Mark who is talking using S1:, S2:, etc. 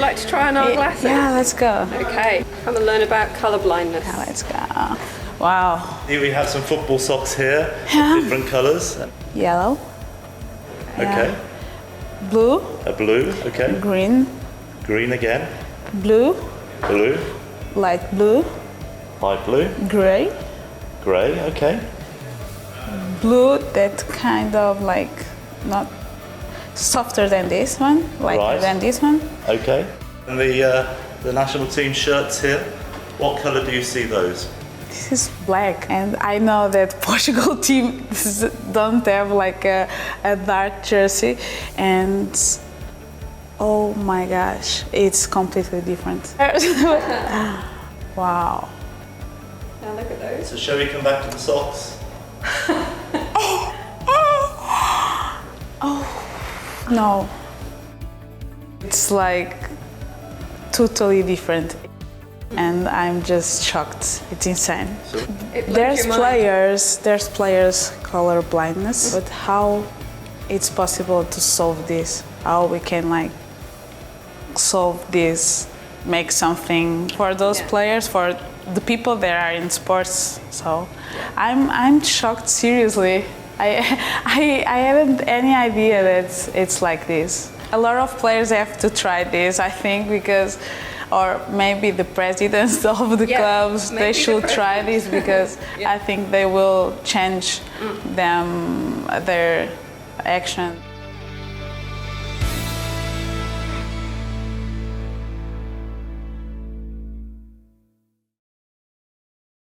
S1: like to try on our glasses?
S2: Yeah, let's go.
S1: Okay, come and learn about colour blindness.
S2: Yeah, let's go. Wow.
S3: Here we have some football socks here,
S2: Yeah.
S3: different colours.
S2: Yellow.
S3: Okay.
S2: Blue.
S3: A blue, okay.
S2: Green.
S3: Green again.
S2: Blue.
S3: Blue.
S2: Light blue.
S3: Light blue.
S2: Gray.
S3: Grey, okay.
S2: Blue that kind of like not softer than this one, lighter
S3: Right.
S2: than this one.
S3: Okay. And the national team shirts here, what colour do you see those?
S2: This is black, and I know that Portugal team don't have like a dark jersey, and oh my gosh, it's completely different. Wow.
S1: Now look at those.
S3: So shall we come back to the socks?
S2: No. It's like totally different. And I'm just shocked. It's insane.
S1: It blows
S2: There's
S1: your mind.
S2: players color blindness, but how it's possible to solve this? How we can like solve this, make something for those players, for the people that are in sports. So I'm shocked, seriously. I hadn't any idea that it's like this. A lot of players have to try this, I think, because, or maybe the presidents of the clubs, they should try this because I think they will change their action.